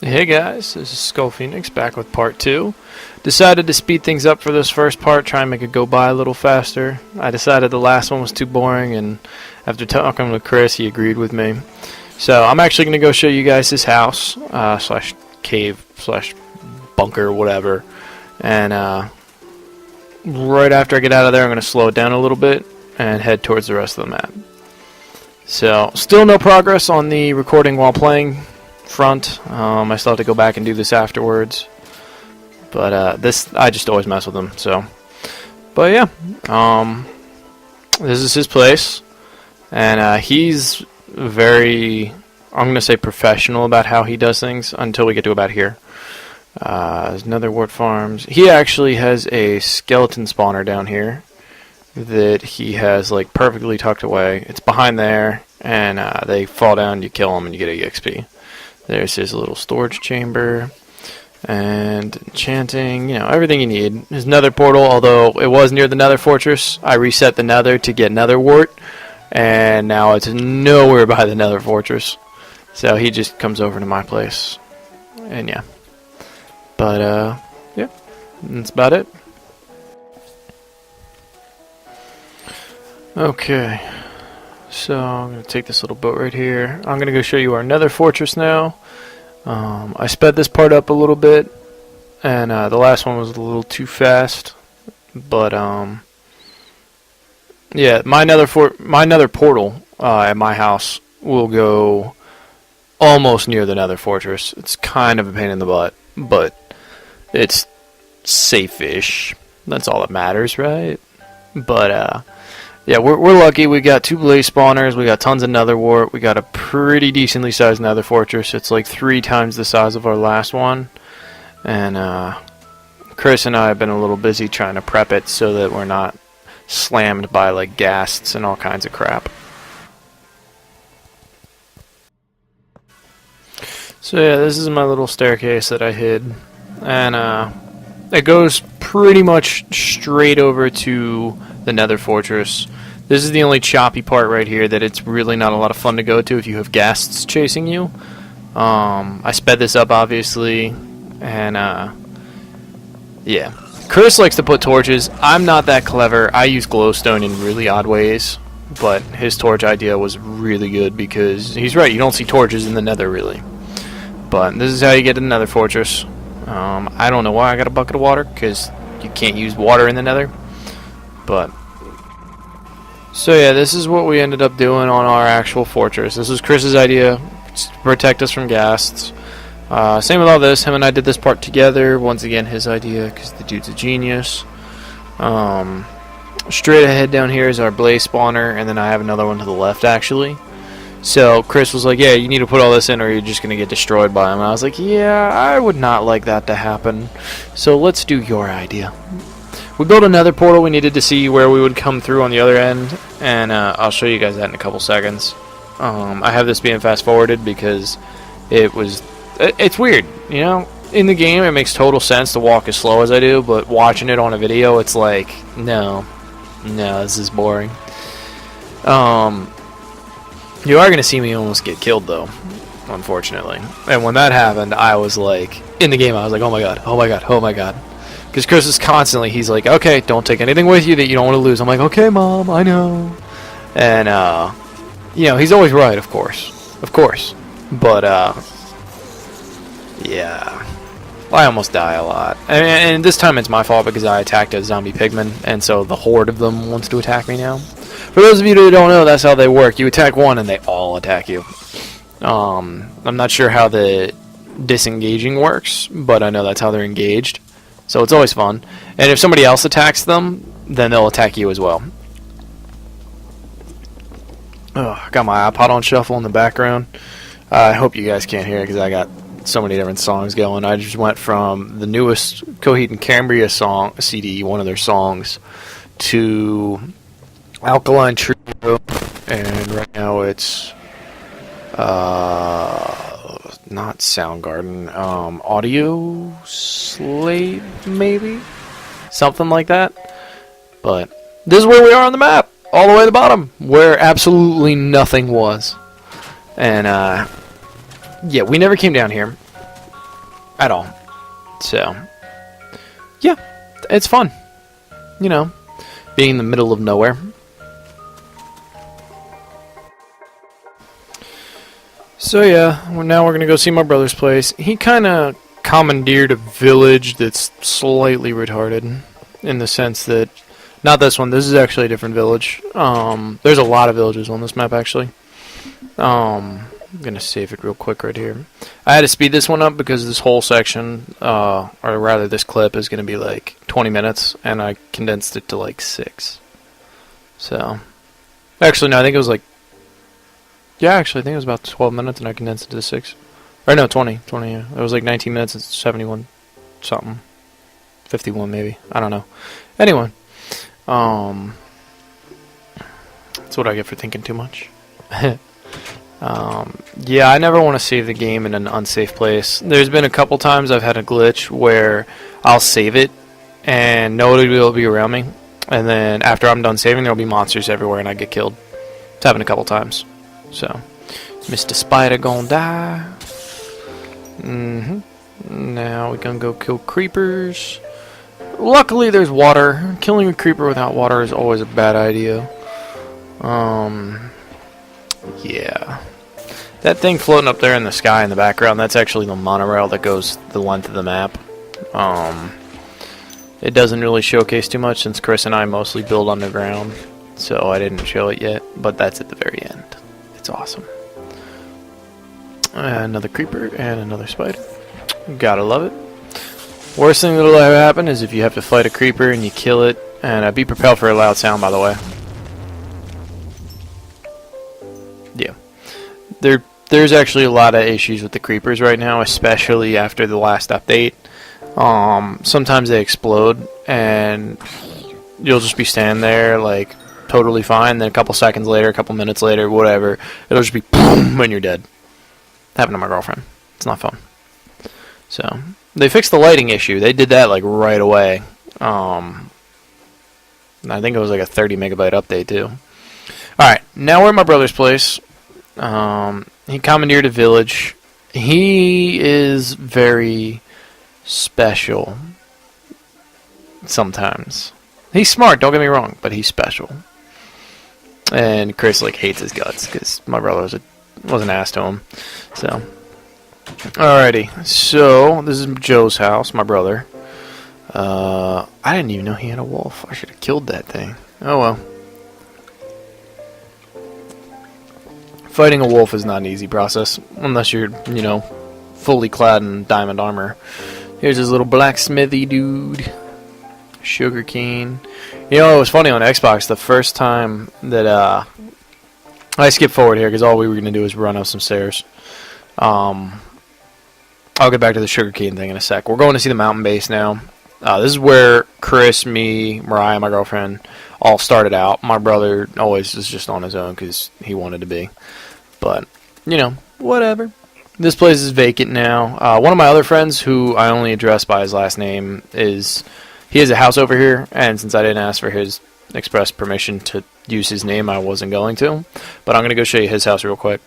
Hey guys, this is Skull Phoenix back with part 2. Decided to speed things up for this first part, try and make it go by a little faster. I decided the last one was too boring, and after talking with Chris, he agreed with me. So I'm actually going to go show you guys his house, slash cave, slash bunker, whatever. And right after I get out of there, I'm going to slow it down a little bit and head towards the rest of the map. So, still no progress on the recording while playing front. I still have to go back and do this afterwards, but this I just always mess with him. So, but yeah, this is his place, and he's very, I'm gonna say, professional about how he does things until we get to about here. There's another wart farms. He actually has a skeleton spawner down here that he has like perfectly tucked away. It's behind there, and they fall down, you kill them, and you get EXP. There's his little storage chamber, and enchanting, you know, everything you need. His nether portal, although it was near the nether fortress, I reset the nether to get nether wart, and now it's nowhere by the nether fortress. So he just comes over to my place, and yeah. But, yeah, that's about it. Okay. So I'm going to take this little boat right here. I'm going to go show you our nether fortress now. I sped this part up a little bit, and the last one was a little too fast. But yeah, my nether portal at my house will go almost near the nether fortress. It's kind of a pain in the butt, but it's safe-ish. That's all that matters, right? But yeah, we're lucky. We got 2 blaze spawners. We got tons of nether wart. We got a pretty decently sized nether fortress. It's like 3 times the size of our last one. And Chris and I have been a little busy trying to prep it so that we're not slammed by like ghasts and all kinds of crap. So yeah, this is my little staircase that I hid, and it goes pretty much straight over to the nether fortress. This is the only choppy part right here that it's really not a lot of fun to go to if you have ghasts chasing you. I sped this up obviously, and yeah. Chris likes to put torches. I'm not that clever. I use glowstone in really odd ways, but his torch idea was really good because he's right, you don't see torches in the nether really. But this is how you get to the nether fortress. I don't know why I got a bucket of water, because you can't use water in the nether. But so yeah, this is what we ended up doing on our actual fortress. This was Chris's idea to protect us from ghasts. Same with all this. Him and I did this part together. Once again, his idea, because the dude's a genius. Straight ahead down here is our blaze spawner, and then I have another one to the left actually. So Chris was like, yeah, you need to put all this in or you're just going to get destroyed by him. And I was like, yeah, I would not like that to happen. So let's do your idea. We built another portal. We needed to see where we would come through on the other end. And I'll show you guys that in a couple seconds. I have this being fast forwarded because it's weird. You know, in the game it makes total sense to walk as slow as I do. But watching it on a video, it's like, no, this is boring. You are going to see me almost get killed, though, unfortunately. And when that happened, I was like, in the game, I was like, oh my god, oh my god, oh my god. Because Chris is constantly, he's like, okay, don't take anything with you that you don't want to lose. I'm like, okay, Mom, I know. And, you know, he's always right, of course. Of course. But, yeah. I almost die a lot. And this time it's my fault because I attacked a zombie pigman, and so the horde of them wants to attack me now. For those of you that don't know, that's how they work. You attack one and they all attack you. I'm not sure how the disengaging works, but I know that's how they're engaged. So it's always fun. And if somebody else attacks them, then they'll attack you as well. Oh, I got my iPod on shuffle in the background. I hope you guys can't hear it because I got so many different songs going. I just went from the newest Coheed and Cambria song CD, one of their songs, to Alkaline Trio, and right now it's not Soundgarden, Audio Slave, maybe? Something like that. But this is where we are on the map, all the way to the bottom, where absolutely nothing was. And, yeah, we never came down here. at all. So, yeah, it's fun. You know, being in the middle of nowhere. So yeah, now we're gonna go see my brother's place. He kind of commandeered a village that's slightly retarded, in the sense that, not this one. This is actually a different village. There's a lot of villages on this map actually. I'm gonna save it real quick right here. I had to speed this one up because this whole section, or rather this clip, is gonna be like 20 minutes, and I condensed it to like 6. So, actually no, I think it was like, yeah, actually I think it was about 12 minutes, and I condensed it to 6. Or no, 20, yeah. It was like 19 minutes and 71 something. 51 maybe. I don't know. Anyway, that's what I get for thinking too much. Yeah, I never want to save the game in an unsafe place. There's been a couple times I've had a glitch where I'll save it and nobody will be around me, and then after I'm done saving there'll be monsters everywhere and I get killed. It's happened a couple times. So, Mr. Spider gonna die. Now we're gonna go kill creepers. Luckily there's water. Killing a creeper without water is always a bad idea. Yeah. That thing floating up there in the sky in the background, that's actually the monorail that goes the length of the map. It doesn't really showcase too much since Chris and I mostly build underground, so I didn't show it yet, but that's at the very end. It's awesome. Another creeper and another spider. Gotta love it. Worst thing that'll ever happen is if you have to fight a creeper and you kill it, and be prepared for a loud sound, by the way. Yeah. There's actually a lot of issues with the creepers right now, especially after the last update. Sometimes they explode, and you'll just be standing there, like, totally fine, then a couple seconds later, a couple minutes later, whatever, it'll just be boom when you're dead. Happened to my girlfriend. It's not fun. So, they fixed the lighting issue. They did that, like, right away. I think it was like a 30 megabyte update, too. Alright, now we're at my brother's place. He commandeered a village. He is very special. Sometimes. He's smart, don't get me wrong, but he's special. And Chris, like, hates his guts, because my brother was an ass to him. So, alrighty. So, this is Joe's house, my brother. I didn't even know he had a wolf. I should have killed that thing. Oh well. Fighting a wolf is not an easy process, unless you're, you know, fully clad in diamond armor. Here's his little blacksmithy dude. Sugarcane. You know, it was funny on Xbox, the first time that, I skipped forward here, because all we were going to do is run up some stairs. I'll get back to the sugarcane thing in a sec. We're going to see the mountain base now. This is where Chris, me, Mariah, my girlfriend, all started out. My brother always was just on his own because he wanted to be. But, you know, whatever. This place is vacant now. One of my other friends, who I only address by his last name, he has a house over here, and since I didn't ask for his express permission to use his name, I wasn't going to. But I'm going to go show you his house real quick.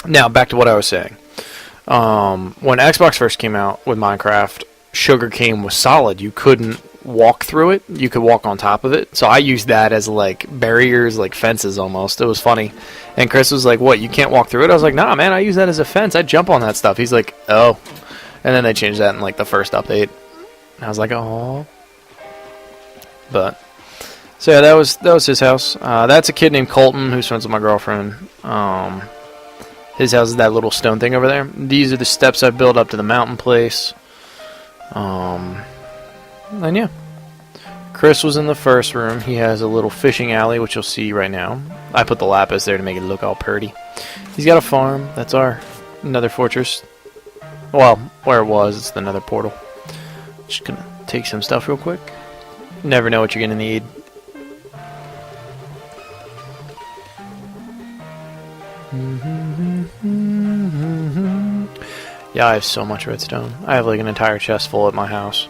Now, back to what I was saying. When Xbox first came out with Minecraft, sugarcane was solid. You couldn't walk through it. You could walk on top of it. So I used that as, like, barriers, like fences almost. It was funny. And Chris was like, what, you can't walk through it? I was like, nah, man, I use that as a fence. I jump on that stuff. He's like, oh. And then they changed that in, like, the first update. And I was like, oh. But, so yeah, that was his house. That's a kid named Colton who's friends with my girlfriend. His house is that little stone thing over there. These are the steps I built up to the mountain place. And yeah. Chris was in the first room. He has a little fishing alley, which you'll see right now. I put the lapis there to make it look all pretty. He's got a farm. That's our nether fortress. Well, where it was, it's the nether portal. Just gonna take some stuff real quick. Never know what you're gonna need. Yeah, I have so much redstone. I have like an entire chest full at my house.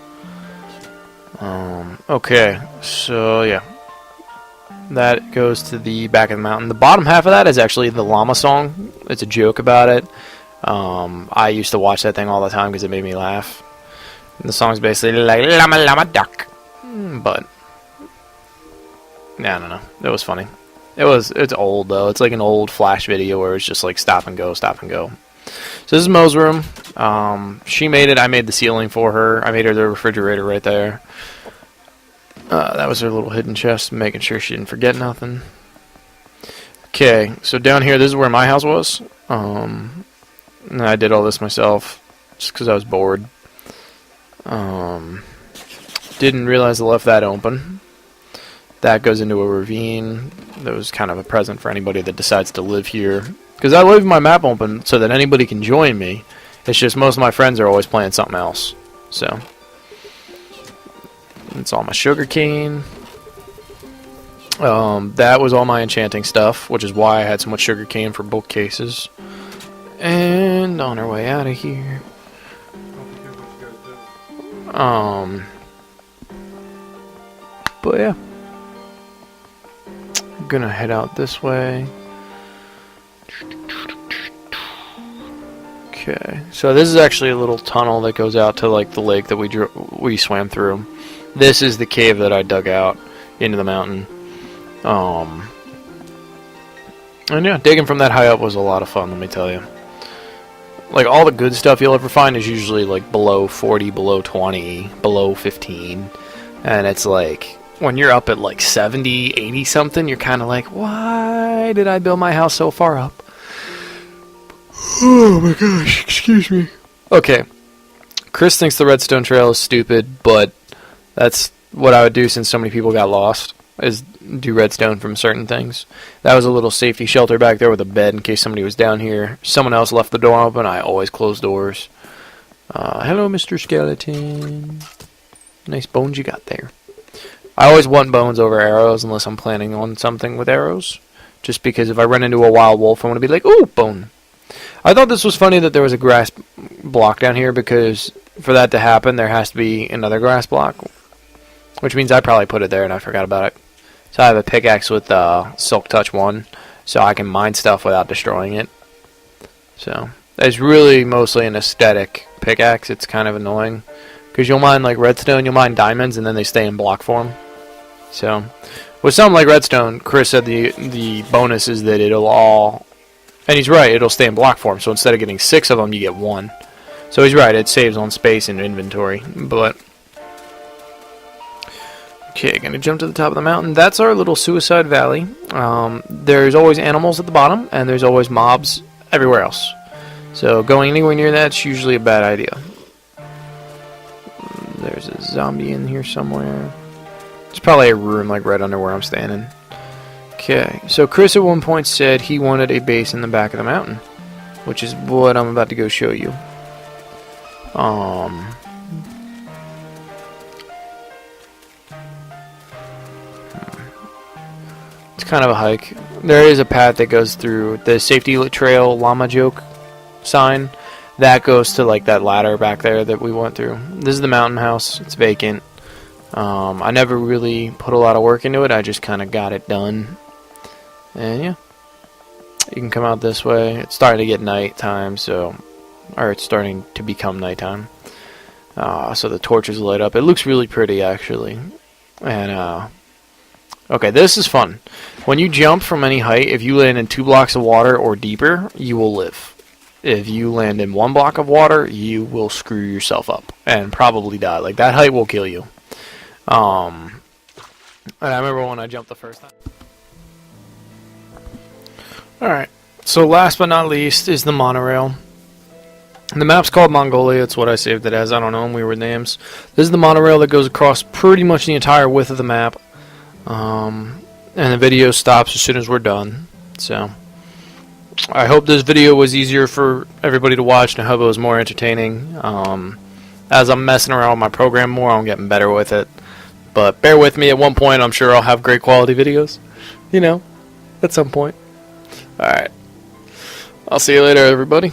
Okay, so yeah. That goes to the back of the mountain. The bottom half of that is actually the llama song. It's a joke about it. I used to watch that thing all the time because it made me laugh. And the song's basically like llama llama duck, but yeah, I don't know. It was funny. It's old though. It's like an old Flash video where it's just like stop and go, stop and go. So this is Mo's room. She made it. I made the ceiling for her. I made her the refrigerator right there. That was her little hidden chest, making sure she didn't forget nothing. Okay, so down here, this is where my house was. And I did all this myself just because I was bored. Didn't realize I left that open. That goes into a ravine. That was kind of a present for anybody that decides to live here. Because I leave my map open so that anybody can join me. It's just most of my friends are always playing something else. So, it's all my sugar cane. That was all my enchanting stuff, which is why I had so much sugar cane for both cases. And on our way out of here. But yeah. I'm gonna head out this way. Okay, so this is actually a little tunnel that goes out to like the lake that we swam through. This is the cave that I dug out into the mountain. And yeah, digging from that high up was a lot of fun, let me tell you. Like, all the good stuff you'll ever find is usually like below 40, below 20, below 15. And it's like, when you're up at like 70, 80 something, you're kind of like, why did I build my house so far up? Oh my gosh, excuse me. Okay. Chris thinks the redstone trail is stupid, but that's what I would do since so many people got lost, is do redstone from certain things. That was a little safety shelter back there with a bed in case somebody was down here. Someone else left the door open. I always close doors. Hello, Mr. Skeleton. Nice bones you got there. I always want bones over arrows unless I'm planning on something with arrows. Just because if I run into a wild wolf, I want to be like, ooh, bone. I thought this was funny that there was a grass block down here because for that to happen, there has to be another grass block. Which means I probably put it there and I forgot about it. So I have a pickaxe with Silk Touch 1, so I can mine stuff without destroying it. So it's really mostly an aesthetic pickaxe. It's kind of annoying because you'll mine like redstone, you'll mine diamonds, and then they stay in block form. So with something like redstone, Chris said the bonus is that it'll all, and he's right, it'll stay in block form. So instead of getting 6 of them, you get 1. So he's right, it saves on space and inventory, but. Okay, gonna jump to the top of the mountain. That's our little suicide valley. There's always animals at the bottom, and there's always mobs everywhere else. So going anywhere near that's usually a bad idea. There's a zombie in here somewhere. There's probably a room like right under where I'm standing. Okay, so Chris at one point said he wanted a base in the back of the mountain, which is what I'm about to go show you. It's kind of a hike. There is a path that goes through the safety trail llama joke sign. That goes to like that ladder back there that we went through. This is the mountain house. It's vacant. I never really put a lot of work into it. I just kind of got it done. And yeah. You can come out this way. It's starting to get nighttime, so... Or it's starting to become nighttime. So the torches light up. It looks really pretty, actually. And, okay, this is fun. When you jump from any height, if you land in 2 blocks of water or deeper, you will live. If you land in 1 block of water, you will screw yourself up and probably die. Like, that height will kill you. And I remember when I jumped the first time. Alright, so last but not least is the monorail. The map's called Mongolia. It's what I saved it as. I don't know them weird names. This is the monorail that goes across pretty much the entire width of the map. And the video stops as soon as we're done. So I hope this video was easier for everybody to watch, and I hope it was more entertaining. As I'm messing around with my program more, I'm getting better with it. But bear with me. At one point, I'm sure I'll have great quality videos. You know, at some point. Alright. I'll see you later, everybody.